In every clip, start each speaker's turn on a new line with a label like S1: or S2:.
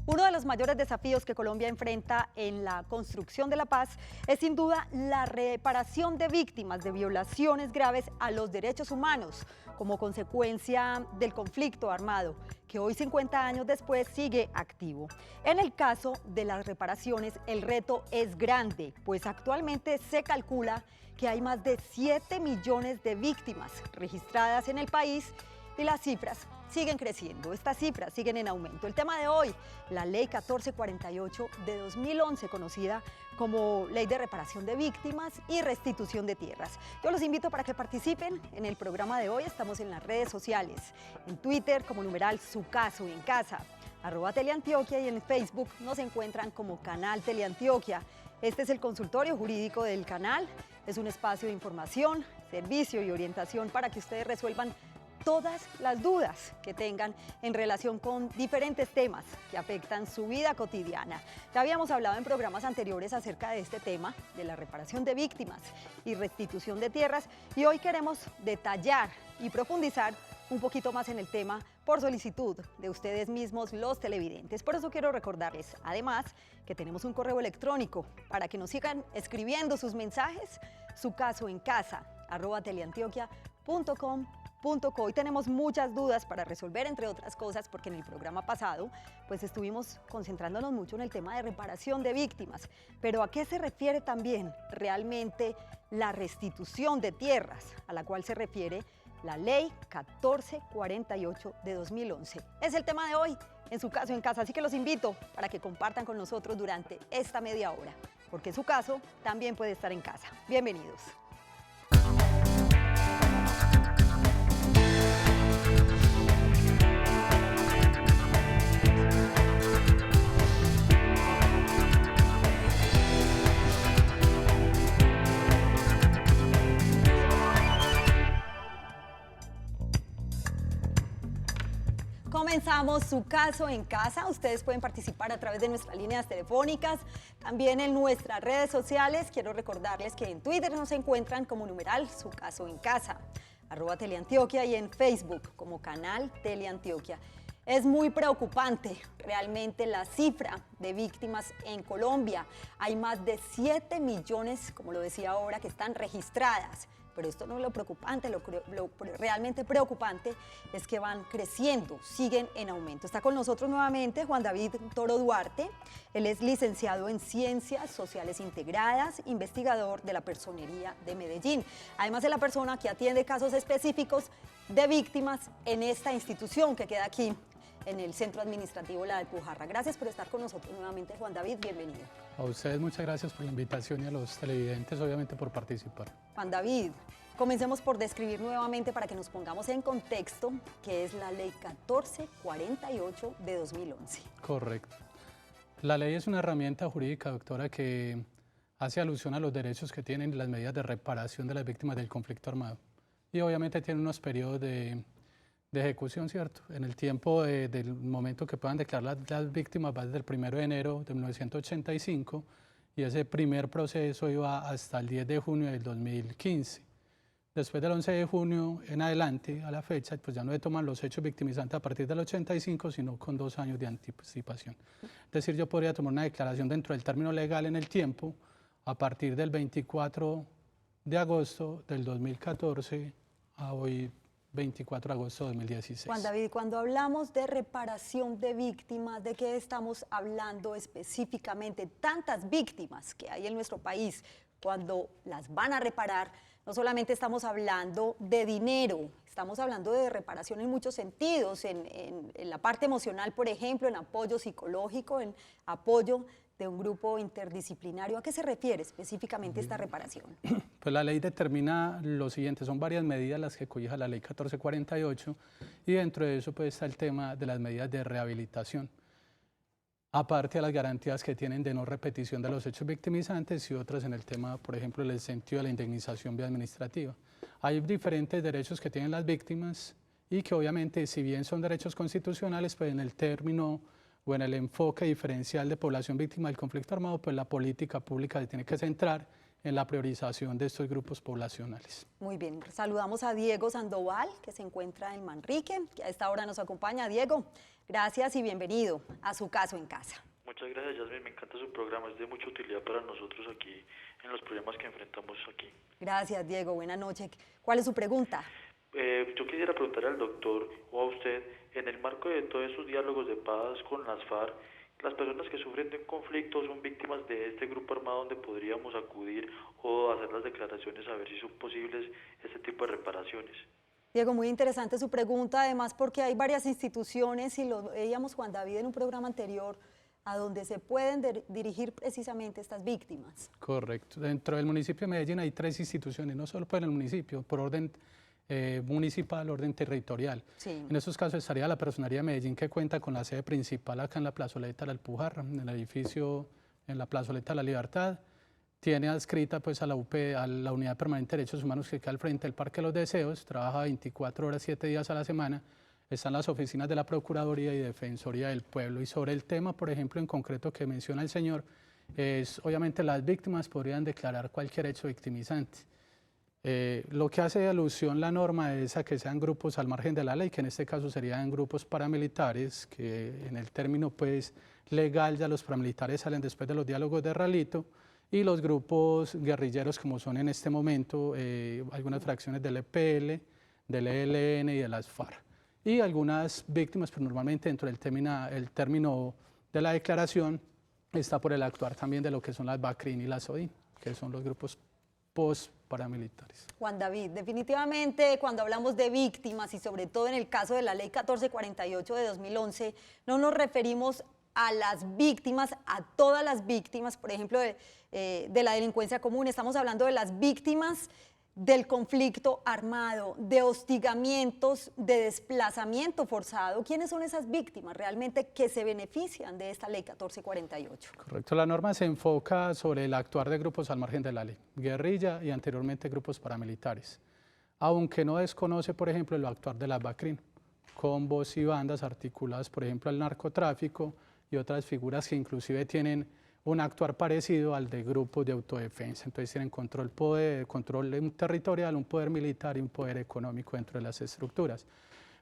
S1: Uno de los mayores desafíos que Colombia enfrenta en la construcción de la paz es sin duda la reparación de víctimas de violaciones graves a los derechos humanos como consecuencia del conflicto armado, que hoy 50 años después sigue activo. En el caso de las reparaciones, el reto es grande, pues actualmente se calcula que hay más de 7 millones de víctimas registradas en el país y las cifras siguen creciendo, estas cifras siguen en aumento. El tema de hoy, la Ley 1448 de 2011, conocida como Ley de Reparación de Víctimas y Restitución de Tierras. Yo los invito para que participen en el programa de hoy. Estamos en las redes sociales, en Twitter como numeral Su Caso en Casa, @Teleantioquia, y en Facebook nos encuentran como Canal Teleantioquia. Este es el consultorio jurídico del canal, es un espacio de información, servicio y orientación para que ustedes resuelvan todas las dudas que tengan en relación con diferentes temas que afectan su vida cotidiana. Ya habíamos hablado en programas anteriores acerca de este tema, de la reparación de víctimas y restitución de tierras, y hoy queremos detallar y profundizar un poquito más en el tema por solicitud de ustedes mismos, los televidentes. Por eso quiero recordarles, además, que tenemos un correo electrónico para que nos sigan escribiendo sus mensajes, su caso en casa, @teleantioquia.com.co. Hoy tenemos muchas dudas para resolver, entre otras cosas, porque en el programa pasado pues estuvimos concentrándonos mucho en el tema de reparación de víctimas. Pero ¿a qué se refiere también realmente la restitución de tierras, a la cual se refiere la Ley 1448 de 2011? Es el tema de hoy en Su Caso en Casa, así que los invito para que compartan con nosotros durante esta media hora, porque su caso también puede estar en casa. Bienvenidos. Comenzamos Su Caso en Casa. Ustedes pueden participar a través de nuestras líneas telefónicas, también en nuestras redes sociales. Quiero recordarles que en Twitter nos encuentran como numeral Su Caso en Casa, @Teleantioquia, y en Facebook como Canal Teleantioquia. Es muy preocupante realmente la cifra de víctimas en Colombia. Hay más de 7 millones, como lo decía ahora, que están registradas. Pero esto no es lo preocupante, lo realmente preocupante es que van creciendo, siguen en aumento. Está con nosotros nuevamente Juan David Toro Duarte. Él es licenciado en Ciencias Sociales Integradas, investigador de la Personería de Medellín. Además es la persona que atiende casos específicos de víctimas en esta institución que queda aquí en el Centro Administrativo La Alpujarra. Gracias por estar con nosotros nuevamente, Juan David, bienvenido.
S2: A ustedes muchas gracias por la invitación y a los televidentes obviamente por participar.
S1: Juan David, comencemos por describir nuevamente para que nos pongamos en contexto qué es la Ley 1448 de 2011.
S2: Correcto. La ley es una herramienta jurídica, doctora, que hace alusión a los derechos que tienen las medidas de reparación de las víctimas del conflicto armado. Y obviamente tiene unos periodos de ejecución, ¿cierto? En el tiempo del momento que puedan declarar las víctimas va desde el 1 de enero de 1985 y ese primer proceso iba hasta el 10 de junio del 2015. Después del 11 de junio en adelante, a la fecha, pues ya no se toman los hechos victimizantes a partir del 85, sino con 2 años de anticipación. Es decir, yo podría tomar una declaración dentro del término legal en el tiempo a partir del 24 de agosto del 2014 a hoy, 24 de agosto de 2016.
S1: Juan David, cuando hablamos de reparación de víctimas, ¿de qué estamos hablando específicamente? Tantas víctimas que hay en nuestro país, cuando las van a reparar, no solamente estamos hablando de dinero, estamos hablando de reparación en muchos sentidos, en la parte emocional, por ejemplo, en apoyo psicológico, en apoyo de un grupo interdisciplinario. ¿A qué se refiere específicamente esta reparación?
S2: Pues la ley determina lo siguiente, son varias medidas las que cobija la ley 1448 y dentro de eso pues está el tema de las medidas de rehabilitación. Aparte de las garantías que tienen de no repetición de los hechos victimizantes y otras en el tema, por ejemplo, en el sentido de la indemnización vía administrativa. Hay diferentes derechos que tienen las víctimas y que obviamente si bien son derechos constitucionales, pues en el término o en el enfoque diferencial de población víctima del conflicto armado, pues la política pública se tiene que centrar en la priorización de estos grupos poblacionales.
S1: Muy bien, saludamos a Diego Sandoval, que se encuentra en Manrique, que a esta hora nos acompaña. Diego, gracias y bienvenido a Su Caso en Casa.
S3: Muchas gracias, Yasmin, me encanta su programa, es de mucha utilidad para nosotros aquí en los problemas que enfrentamos aquí.
S1: Gracias, Diego, buenas noches. ¿Cuál es su pregunta?
S3: Yo quisiera preguntarle al doctor o a usted, en el marco de todos esos diálogos de paz con las FARC, las personas que sufren de un conflicto son víctimas de este grupo armado donde podríamos acudir o hacer las declaraciones a ver si son posibles este tipo de reparaciones.
S1: Diego, muy interesante su pregunta, además porque hay varias instituciones, y lo veíamos Juan David en un programa anterior, a donde se pueden dirigir precisamente estas víctimas.
S2: Correcto. Dentro del municipio de Medellín hay 3 instituciones, no solo por el municipio, por orden municipal, orden territorial.
S1: Sí.
S2: En estos casos estaría la Personería de Medellín, que cuenta con la sede principal acá en la Plazoleta de la Alpujarra, en el edificio, en la Plazoleta de la Libertad. Tiene adscrita pues a la Unidad Permanente de Derechos Humanos, que queda al frente del Parque de los Deseos, trabaja 24 horas, 7 días a la semana. Están las oficinas de la Procuraduría y Defensoría del Pueblo. Y sobre el tema, por ejemplo, en concreto que menciona el señor, es obviamente las víctimas podrían declarar cualquier hecho victimizante. Lo que hace alusión la norma es a que sean grupos al margen de la ley, que en este caso serían grupos paramilitares, que en el término pues legal ya los paramilitares salen después de los diálogos de Ralito, y los grupos guerrilleros como son en este momento algunas fracciones del EPL, del ELN y de las FARC. Y algunas víctimas, pero normalmente dentro del término de la declaración está por el actuar también de lo que son las BACRIN y las ODIN, que son los grupos post-paramilitares.
S1: Juan David, definitivamente cuando hablamos de víctimas y sobre todo en el caso de la Ley 1448 de 2011, no nos referimos a las víctimas, a todas las víctimas, por ejemplo, de la delincuencia común. Estamos hablando de las víctimas del conflicto armado, de hostigamientos, de desplazamiento forzado. ¿Quiénes son esas víctimas realmente que se benefician de esta Ley 1448?
S2: Correcto, la norma se enfoca sobre el actuar de grupos al margen de la ley, guerrilla y anteriormente grupos paramilitares, aunque no desconoce, por ejemplo, el actuar de las BACRIN, combos y bandas articuladas, por ejemplo, al narcotráfico y otras figuras que inclusive tienen un actuar parecido al de grupos de autodefensa. Entonces tienen control territorial, un poder militar y un poder económico dentro de las estructuras.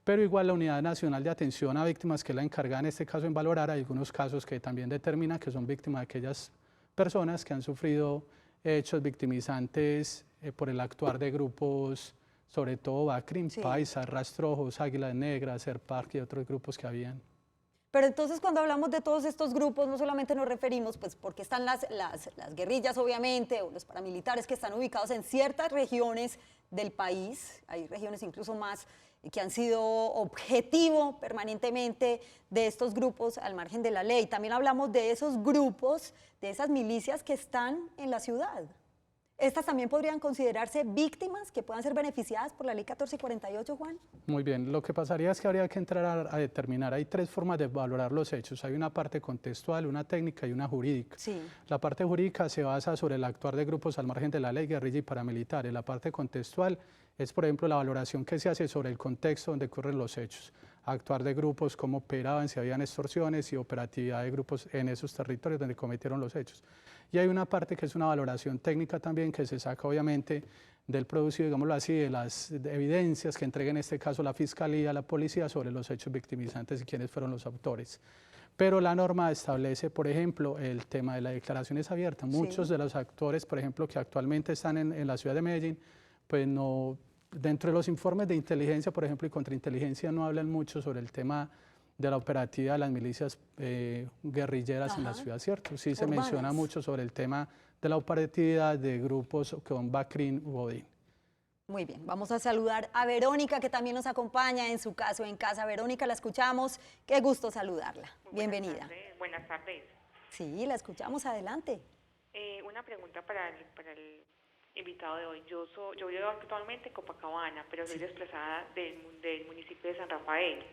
S2: Pero igual la Unidad Nacional de Atención a Víctimas, que es la encargada en este caso en valorar, hay algunos casos que también determina que son víctimas de aquellas personas que han sufrido hechos victimizantes por el actuar de grupos, sobre todo BACRIN,
S1: Sí.
S2: Paisas, Rastrojos, Águilas Negras, Serparc y otros grupos que habían.
S1: Pero entonces cuando hablamos de todos estos grupos, no solamente nos referimos, pues porque están las guerrillas obviamente, o los paramilitares que están ubicados en ciertas regiones del país, hay regiones incluso más que han sido objetivo permanentemente de estos grupos al margen de la ley. También hablamos de esos grupos, de esas milicias que están en la ciudad. ¿Estas también podrían considerarse víctimas que puedan ser beneficiadas por la Ley 1448, Juan?
S2: Muy bien, lo que pasaría es que habría que entrar a determinar, hay 3 formas de valorar los hechos, hay una parte contextual, una técnica y una jurídica.
S1: Sí.
S2: La parte jurídica se basa sobre el actuar de grupos al margen de la ley, guerrilla y paramilitares. La parte contextual es, por ejemplo, la valoración que se hace sobre el contexto donde ocurren los hechos, actuar de grupos, cómo operaban, si habían extorsiones y operatividad de grupos en esos territorios donde cometieron los hechos. Y hay una parte que es una valoración técnica también que se saca obviamente del producido, digámoslo así, de las evidencias que entrega en este caso la Fiscalía, la Policía sobre los hechos victimizantes y quiénes fueron los autores. Pero la norma establece, por ejemplo, el tema de las declaraciones abiertas. Muchos de los actores, por ejemplo, que actualmente están en la ciudad de Medellín, pues no, dentro de los informes de inteligencia, por ejemplo, y contrainteligencia no hablan mucho sobre el tema de la operatividad de las milicias guerrilleras en la ciudad, ¿cierto? Sí se menciona mucho sobre el tema de la operatividad de grupos con BACRIN u ODIN.
S1: Muy bien, vamos a saludar a Verónica, que también nos acompaña en Su Caso en Casa. Verónica, la escuchamos. Qué gusto saludarla. Bienvenida.
S4: Buenas tardes.
S1: Sí, la escuchamos. Adelante.
S4: Una pregunta para el invitado de hoy. Yo vivo actualmente en Copacabana, pero soy desplazada del municipio de San Rafael.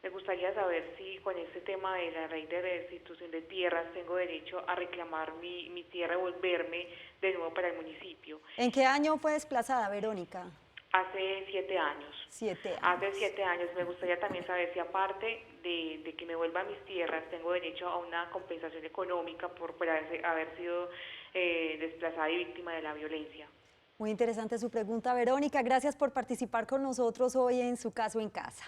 S4: Me gustaría saber si con este tema de la ley de restitución de tierras tengo derecho a reclamar mi tierra y volverme de nuevo para el municipio.
S1: ¿En qué año fue desplazada, Verónica?
S4: Hace 7 años.
S1: 7 años.
S4: Hace 7 años. Me gustaría también saber si aparte de que me vuelva a mis tierras, tengo derecho a una compensación económica por haber sido desplazada y víctima de la violencia.
S1: Muy interesante su pregunta, Verónica. Gracias por participar con nosotros hoy en Su Caso en Casa.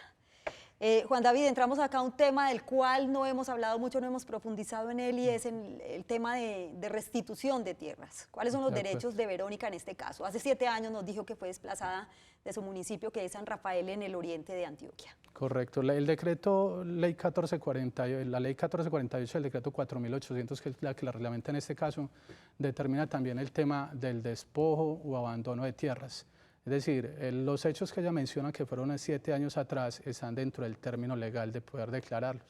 S1: Juan David, entramos acá a un tema del cual no hemos hablado mucho, no hemos profundizado en él, y es el tema de restitución de tierras. ¿Cuáles son los derechos de Verónica en este caso? Hace 7 años nos dijo que fue desplazada de su municipio, que es San Rafael, en el oriente de Antioquia.
S2: Correcto. El decreto ley 1448, la ley 1448, el decreto 4800, que es la que la reglamenta en este caso, determina también el tema del despojo o abandono de tierras. Es decir, los hechos que ella menciona, que fueron 7 años atrás, están dentro del término legal de poder declararlos.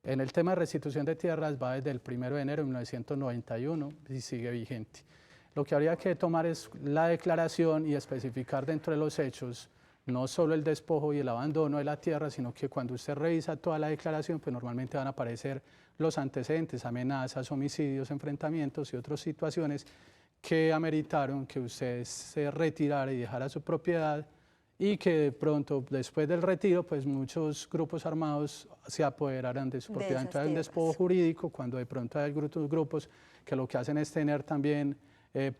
S2: En el tema de restitución de tierras va desde el 1 de enero de 1991 y sigue vigente. Lo que habría que tomar es la declaración y especificar dentro de los hechos no solo el despojo y el abandono de la tierra, sino que cuando usted revisa toda la declaración, pues normalmente van a aparecer los antecedentes, amenazas, homicidios, enfrentamientos y otras situaciones que ameritaron que usted se retirara y dejara su propiedad, y que de pronto, después del retiro, pues muchos grupos armados se apoderaran de su propiedad. Entonces hay un despojo jurídico, cuando de pronto hay grupos que lo que hacen es tener también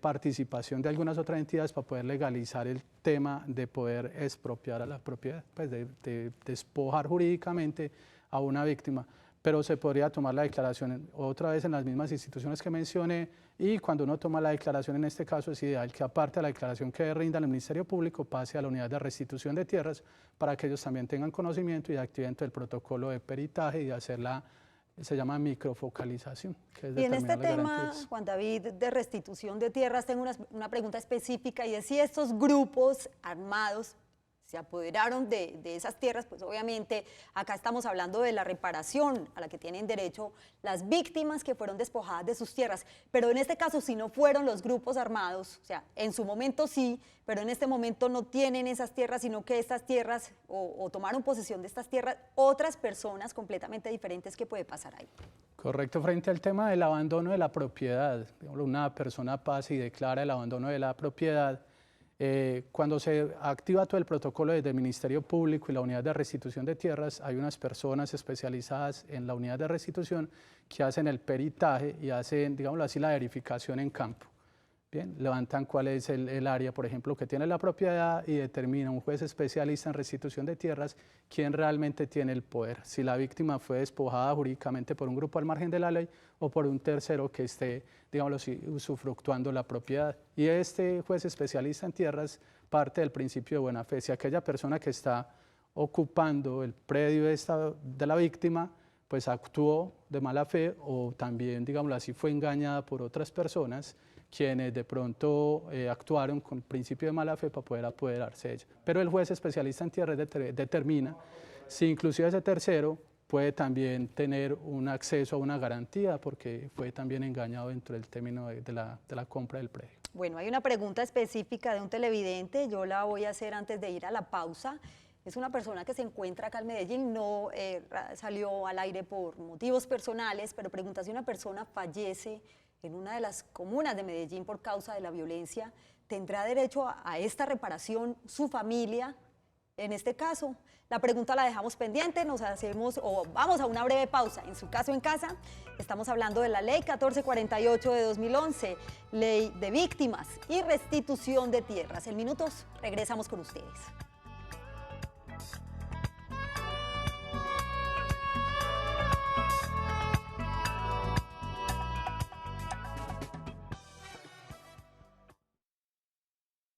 S2: participación de algunas otras entidades para poder legalizar el tema de poder expropiar a la propiedad, pues de despojar jurídicamente a una víctima. Pero se podría tomar la declaración otra vez en las mismas instituciones que mencioné, y cuando uno toma la declaración, en este caso es ideal que aparte de la declaración que rinda el Ministerio Público, pase a la unidad de restitución de tierras para que ellos también tengan conocimiento y activen el protocolo de peritaje y de hacer se llama microfocalización. Que es
S1: y en este
S2: determinar las
S1: tema,
S2: garantías.
S1: Juan David, de restitución de tierras, tengo una pregunta específica, y es si estos grupos armados se apoderaron de esas tierras. Pues obviamente acá estamos hablando de la reparación a la que tienen derecho las víctimas que fueron despojadas de sus tierras, pero en este caso, si no fueron los grupos armados, o sea, en su momento sí, pero en este momento no tienen esas tierras, sino que estas tierras, o tomaron posesión de estas tierras otras personas completamente diferentes. ¿Qué puede pasar ahí?
S2: Correcto, frente al tema del abandono de la propiedad, una persona pasa y declara el abandono de la propiedad. Cuando se activa todo el protocolo desde el Ministerio Público y la unidad de restitución de tierras, hay unas personas especializadas en la unidad de restitución que hacen el peritaje y hacen, digámoslo así, la verificación en campo. Bien, levantan cuál es el área, por ejemplo, que tiene la propiedad, y determina un juez especialista en restitución de tierras quién realmente tiene el poder, si la víctima fue despojada jurídicamente por un grupo al margen de la ley o por un tercero que esté, digámoslo así, usufructuando la propiedad. Y este juez especialista en tierras parte del principio de buena fe. Si aquella persona que está ocupando el predio de la víctima pues actuó de mala fe, o también, digámoslo así, fue engañada por otras personas quienes de pronto actuaron con principio de mala fe para poder apoderarse de ella. Pero el juez especialista en tierras determina si inclusive ese tercero puede también tener un acceso a una garantía, porque fue también engañado dentro del término de la compra del predio.
S1: Bueno, hay una pregunta específica de un televidente, yo la voy a hacer antes de ir a la pausa. Es una persona que se encuentra acá en Medellín, no salió al aire por motivos personales, pero pregunta si una persona fallece en una de las comunas de Medellín por causa de la violencia, ¿tendrá derecho a esta reparación su familia? En este caso, la pregunta la dejamos pendiente, vamos a una breve pausa. En Su Caso en Casa, estamos hablando de la Ley 1448 de 2011, Ley de Víctimas y Restitución de Tierras. En minutos regresamos con ustedes.